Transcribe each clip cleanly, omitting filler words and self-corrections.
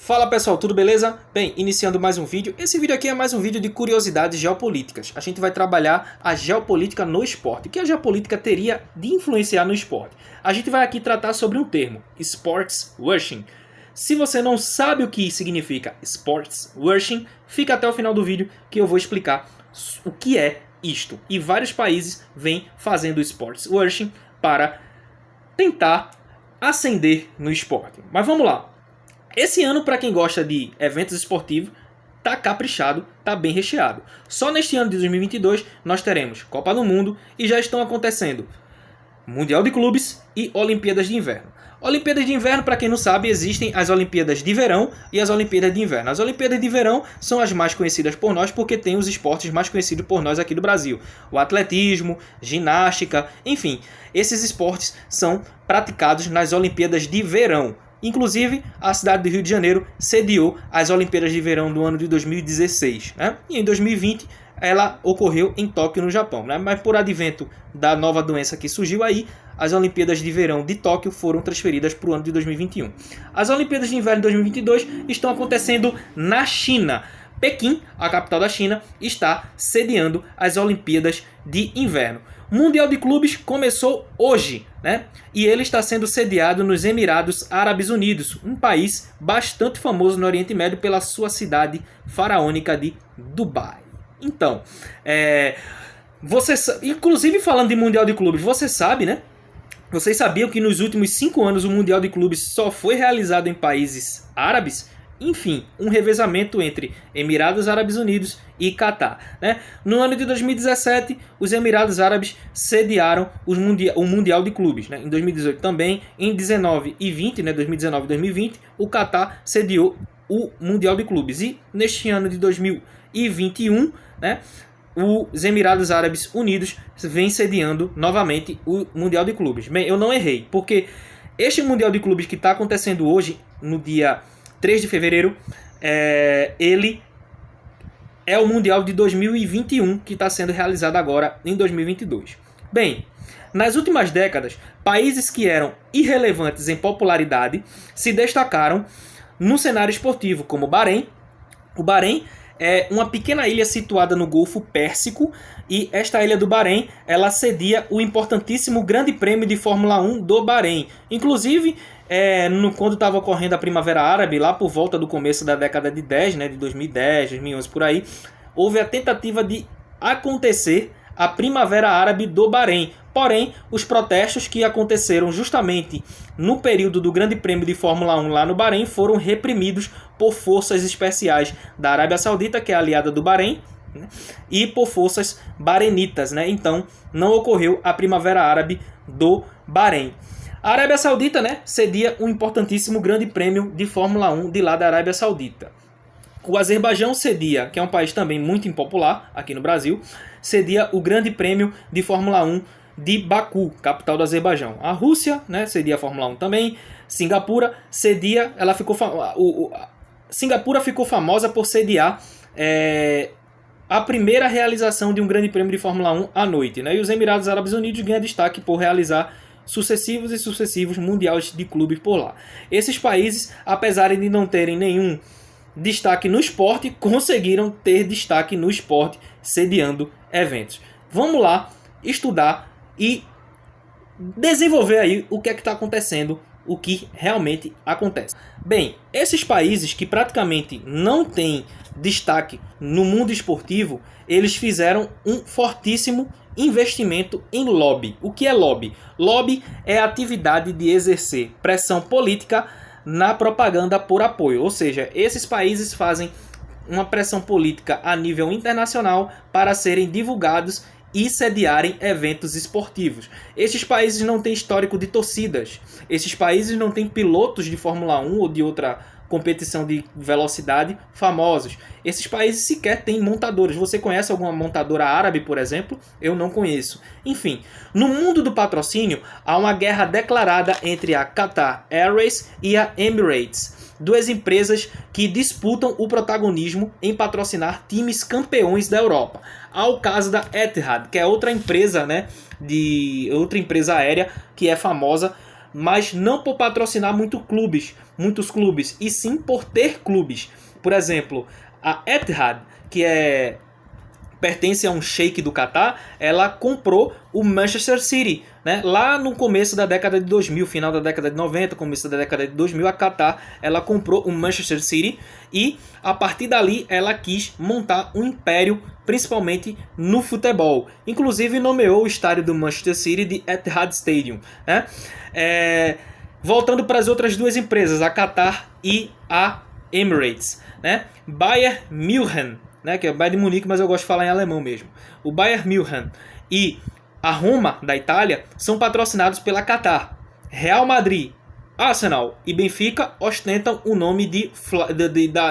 Fala pessoal, tudo beleza? Bem, iniciando mais um vídeo. Esse vídeo aqui é mais um vídeo de curiosidades geopolíticas. A gente vai trabalhar a geopolítica no esporte. O que a geopolítica teria de influenciar no esporte? A gente vai aqui tratar sobre um termo, sports washing. Se você não sabe o que significa sports washing, fica até o final do vídeo que eu vou explicar o que é isto. E vários países vêm fazendo sports washing para tentar ascender no esporte. Mas vamos lá. Esse ano, para quem gosta de eventos esportivos, tá caprichado, tá bem recheado. Só neste ano de 2022 nós teremos Copa do Mundo e já estão acontecendo Mundial de Clubes e Olimpíadas de Inverno. Olimpíadas de Inverno, para quem não sabe, existem as Olimpíadas de Verão e as Olimpíadas de Inverno. As Olimpíadas de Verão são as mais conhecidas por nós porque tem os esportes mais conhecidos por nós aqui do Brasil. O atletismo, ginástica, enfim. Esses esportes são praticados nas Olimpíadas de Verão. Inclusive, a cidade do Rio de Janeiro sediou as Olimpíadas de Verão do ano de 2016. Né? E em 2020 ela ocorreu em Tóquio, no Japão. Né? Mas por advento da nova doença que surgiu aí, as Olimpíadas de Verão de Tóquio foram transferidas para o ano de 2021. As Olimpíadas de Inverno de 2022 estão acontecendo na China. Pequim, a capital da China, está sediando as Olimpíadas de Inverno. O Mundial de Clubes começou hoje, né? E ele está sendo sediado nos Emirados Árabes Unidos, um país bastante famoso no Oriente Médio pela sua cidade faraônica de Dubai. Então, inclusive falando de Mundial de Clubes, você sabe, né? Vocês sabiam que nos últimos 5 anos o Mundial de Clubes só foi realizado em países árabes? Enfim, um revezamento entre Emirados Árabes Unidos e Catar. Né? No ano de 2017, os Emirados Árabes sediaram o Mundial de Clubes. Né? Em 2018 também, em 19 e 20, né? 2019 e 2020, o Catar sediou o Mundial de Clubes. E neste ano de 2021, né? Os Emirados Árabes Unidos vem sediando novamente o Mundial de Clubes. Bem, eu não errei, porque este Mundial de Clubes que está acontecendo hoje, no dia 3 de fevereiro, ele é o Mundial de 2021 que está sendo realizado agora em 2022. Bem, nas últimas décadas, países que eram irrelevantes em popularidade se destacaram no cenário esportivo, como o Bahrein. O Bahrein é uma pequena ilha situada no Golfo Pérsico e esta ilha do Bahrein, ela cedia o importantíssimo Grande Prêmio de Fórmula 1 do Bahrein. Inclusive, quando estava ocorrendo a Primavera Árabe, lá por volta do começo da década de 10, né, de 2010, 2011, por aí, houve a tentativa de acontecer a Primavera Árabe do Bahrein. Porém, os protestos que aconteceram justamente no período do Grande Prêmio de Fórmula 1 lá no Bahrein foram reprimidos por forças especiais da Arábia Saudita, que é aliada do Bahrein, né, e por forças bahrenitas. Né? Então, não ocorreu a Primavera Árabe do Bahrein. A Arábia Saudita, né, cedia um importantíssimo Grande Prêmio de Fórmula 1 de lá da Arábia Saudita. O Azerbaijão cedia, que é um país também muito impopular aqui no Brasil, cedia o Grande Prêmio de Fórmula 1 de Baku, capital do Azerbaijão. A Rússia, né, cedia a Fórmula 1 também. Singapura cedia, Singapura ficou famosa por sediar a primeira realização de um Grande Prêmio de Fórmula 1 à noite. Né? E os Emirados Árabes Unidos ganham destaque por realizar sucessivos mundiais de clubes por lá. Esses países, apesar de não terem nenhum destaque no esporte, conseguiram ter destaque no esporte sediando eventos. Vamos lá estudar e desenvolver aí o que é que está acontecendo, o que realmente acontece. Bem, esses países que praticamente não têm destaque no mundo esportivo, eles fizeram um fortíssimo investimento em lobby. O que é lobby? Lobby é a atividade de exercer pressão política na propaganda por apoio. Ou seja, esses países fazem uma pressão política a nível internacional para serem divulgados e sediarem eventos esportivos. Esses países não têm histórico de torcidas. Esses países não têm pilotos de Fórmula 1 ou de outra competição de velocidade famosos. Esses países sequer têm montadores. Você conhece alguma montadora árabe, por exemplo? Eu não conheço. Enfim, no mundo do patrocínio, há uma guerra declarada entre a Qatar Airways e a Emirates, duas empresas que disputam o protagonismo em patrocinar times campeões da Europa. Há o caso da Etihad, que é outra empresa, né, outra empresa aérea que é famosa mas não por patrocinar muitos clubes, e sim por ter clubes. Por exemplo, a Etihad, que pertence a um sheik do Catar, ela comprou o Manchester City, né? Lá no começo da década de 2000, final da década de 90, começo da década de 2000, a Qatar, ela comprou o Manchester City e a partir dali ela quis montar um império, principalmente no futebol. Inclusive nomeou o estádio do Manchester City de Etihad Stadium, né? Voltando para as outras duas empresas, a Qatar e a Emirates, né? Bayern München, né, que é o Bayern de Munique, mas eu gosto de falar em alemão mesmo. O Bayern München e a Roma, da Itália, são patrocinados pela Qatar. Real Madrid, Arsenal e Benfica ostentam o nome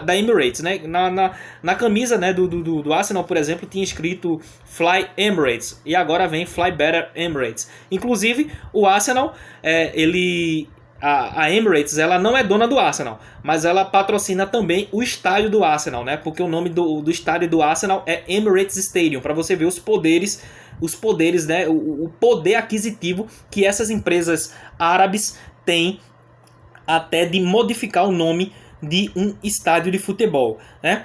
da Emirates. Né? Na camisa, né, do Arsenal, por exemplo, tinha escrito Fly Emirates, e agora vem Fly Better Emirates. Inclusive, o Arsenal, a Emirates, ela não é dona do Arsenal, mas ela patrocina também o estádio do Arsenal, né? Porque o nome do estádio do Arsenal é Emirates Stadium, para você ver os poderes, né? O poder aquisitivo que essas empresas árabes têm até de modificar o nome de um estádio de futebol, né?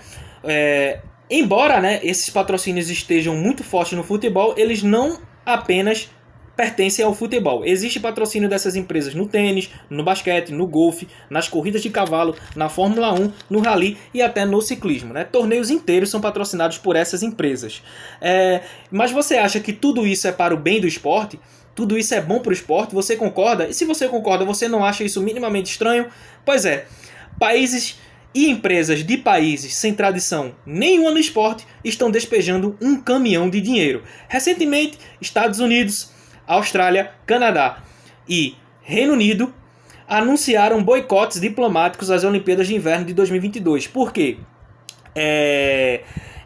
Embora, né, esses patrocínios estejam muito fortes no futebol, eles não apenas pertencem ao futebol. Existe patrocínio dessas empresas no tênis, no basquete, no golfe, nas corridas de cavalo, na Fórmula 1, no rally e até no ciclismo, né? Torneios inteiros são patrocinados por essas empresas. Mas você acha que tudo isso é para o bem do esporte? Tudo isso é bom para o esporte? Você concorda? E se você concorda, você não acha isso minimamente estranho? Pois é, países e empresas de países sem tradição nenhuma no esporte estão despejando um caminhão de dinheiro. Recentemente, Estados Unidos, Austrália, Canadá e Reino Unido anunciaram boicotes diplomáticos às Olimpíadas de Inverno de 2022. Por quê?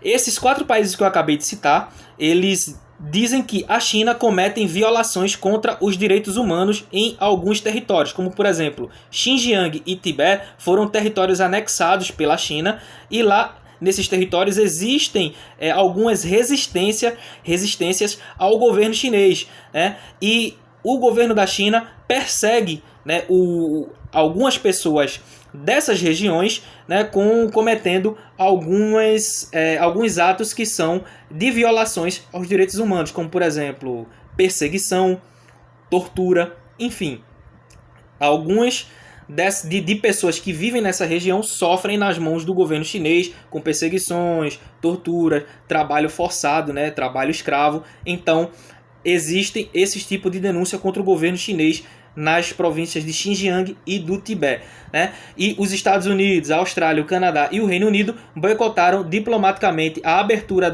Esses 4 países que eu acabei de citar, eles dizem que a China comete violações contra os direitos humanos em alguns territórios, como por exemplo, Xinjiang e Tibete foram territórios anexados pela China e lá nesses territórios existem algumas resistências ao governo chinês, né? E o governo da China persegue, né, algumas pessoas dessas regiões, né, cometendo alguns atos que são de violações aos direitos humanos, como por exemplo perseguição, tortura, enfim, algumas de pessoas que vivem nessa região sofrem nas mãos do governo chinês com perseguições, tortura, trabalho forçado, né, trabalho escravo. Então existem esses tipos de denúncia contra o governo chinês nas províncias de Xinjiang e do Tibete, né? E os Estados Unidos, a Austrália, o Canadá e o Reino Unido boicotaram diplomaticamente a abertura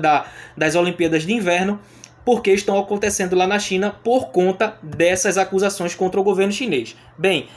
das Olimpíadas de Inverno porque estão acontecendo lá na China por conta dessas acusações contra o governo chinês. Bem,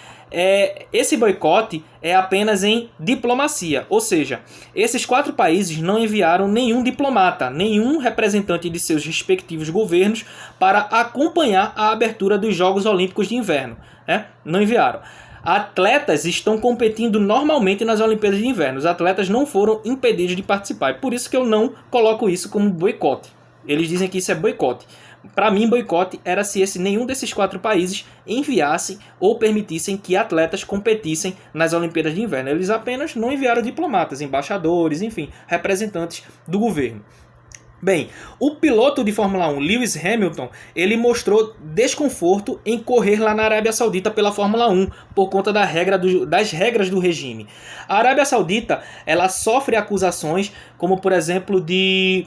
esse boicote é apenas em diplomacia, ou seja, esses 4 países não enviaram nenhum diplomata, nenhum representante de seus respectivos governos para acompanhar a abertura dos Jogos Olímpicos de Inverno, né? Não enviaram. Atletas estão competindo normalmente nas Olimpíadas de Inverno, os atletas não foram impedidos de participar, por isso que eu não coloco isso como boicote. Eles dizem que isso é boicote. Para mim, boicote era se nenhum desses 4 países enviassem ou permitissem que atletas competissem nas Olimpíadas de Inverno. Eles apenas não enviaram diplomatas, embaixadores, enfim, representantes do governo. Bem, o piloto de Fórmula 1, Lewis Hamilton, ele mostrou desconforto em correr lá na Arábia Saudita pela Fórmula 1 por conta das regras do regime. A Arábia Saudita, ela sofre acusações como, por exemplo, de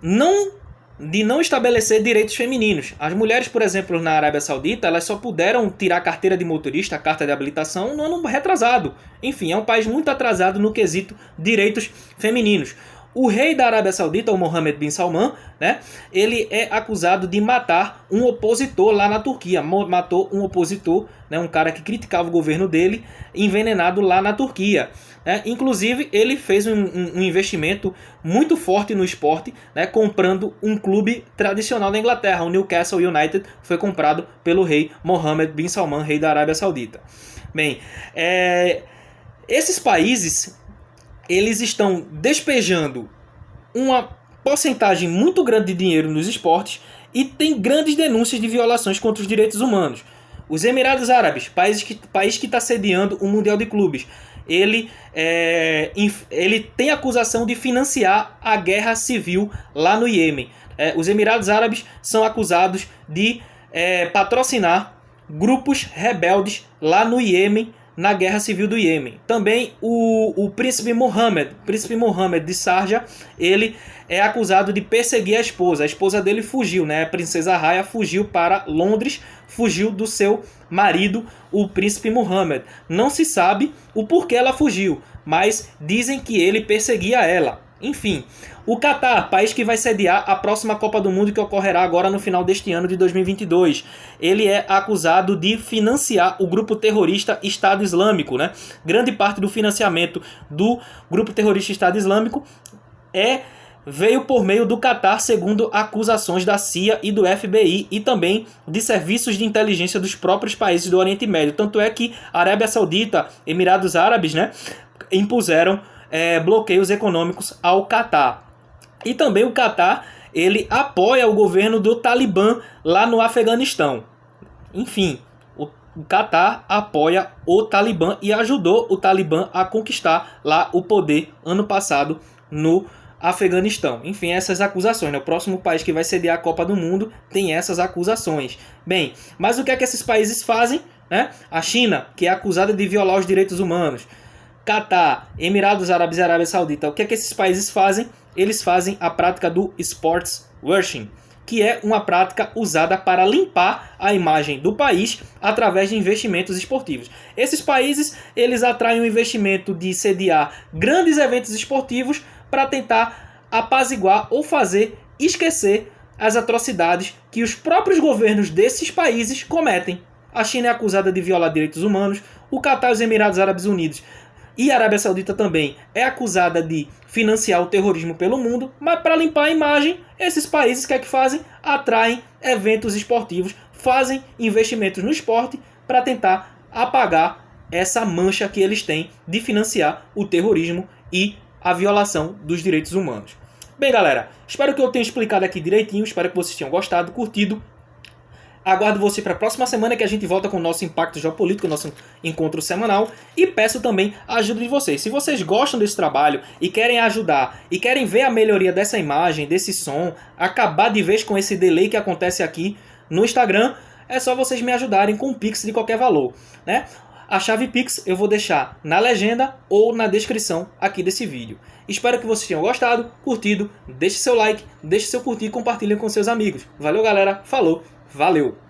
não estabelecer direitos femininos. As mulheres, por exemplo, na Arábia Saudita, elas só puderam tirar a carteira de motorista, a carta de habilitação, no ano retrasado. Enfim, é um país muito atrasado no quesito direitos femininos. O rei da Arábia Saudita, o Mohammed bin Salman, né, ele é acusado de matar um opositor lá na Turquia. Matou um opositor, né, um cara que criticava o governo dele, envenenado lá na Turquia. Inclusive, ele fez um investimento muito forte no esporte, né, comprando um clube tradicional da Inglaterra. O Newcastle United foi comprado pelo rei Mohammed bin Salman, rei da Arábia Saudita. Bem, esses países, eles estão despejando uma porcentagem muito grande de dinheiro nos esportes e tem grandes denúncias de violações contra os direitos humanos. Os Emirados Árabes, país que está sediando o Mundial de Clubes, ele tem acusação de financiar a guerra civil lá no Iêmen. Os Emirados Árabes são acusados de patrocinar grupos rebeldes lá no Iêmen, na guerra civil do Iêmen. Também o príncipe Mohammed de Sharjah, ele é acusado de perseguir a esposa. A esposa dele fugiu, né? A princesa Raya fugiu para Londres, fugiu do seu marido, o príncipe Mohammed. Não se sabe o porquê ela fugiu, mas dizem que ele perseguia ela. Enfim, o Catar, país que vai sediar a próxima Copa do Mundo que ocorrerá agora no final deste ano de 2022. Ele é acusado de financiar o grupo terrorista Estado Islâmico, né? Grande parte do financiamento do grupo terrorista Estado Islâmico veio por meio do Catar, segundo acusações da CIA e do FBI e também de serviços de inteligência dos próprios países do Oriente Médio. Tanto é que a Arábia Saudita, Emirados Árabes, né, impuseram bloqueios econômicos ao Catar. E também o Catar, ele apoia o governo do Talibã lá no Afeganistão. Enfim, o Catar apoia o Talibã e ajudou o Talibã a conquistar lá o poder ano passado no Afeganistão. Enfim, essas acusações, né? O próximo país que vai sediar a Copa do Mundo tem essas acusações. Bem, mas o que é que esses países fazem, né? A China, que é acusada de violar os direitos humanos. Catar, Emirados Árabes e Arábia Saudita. O que é que esses países fazem? Eles fazem a prática do sports washing, que é uma prática usada para limpar a imagem do país através de investimentos esportivos. Esses países, eles atraem o investimento de sediar grandes eventos esportivos para tentar apaziguar ou fazer esquecer as atrocidades que os próprios governos desses países cometem. A China é acusada de violar direitos humanos, o Catar e os Emirados Árabes Unidos e a Arábia Saudita também é acusada de financiar o terrorismo pelo mundo, mas para limpar a imagem, esses países que fazem? Atraem eventos esportivos, fazem investimentos no esporte para tentar apagar essa mancha que eles têm de financiar o terrorismo e a violação dos direitos humanos. Bem, galera, espero que eu tenha explicado aqui direitinho, espero que vocês tenham gostado, curtido. Aguardo você para a próxima semana que a gente volta com o nosso Impacto Geopolítico, nosso encontro semanal. E peço também a ajuda de vocês. Se vocês gostam desse trabalho e querem ajudar, e querem ver a melhoria dessa imagem, desse som, acabar de vez com esse delay que acontece aqui no Instagram, é só vocês me ajudarem com um Pix de qualquer valor, né? A chave Pix eu vou deixar na legenda ou na descrição aqui desse vídeo. Espero que vocês tenham gostado, curtido, deixe seu like, deixe seu curtir e compartilhem com seus amigos. Valeu, galera, falou! Valeu!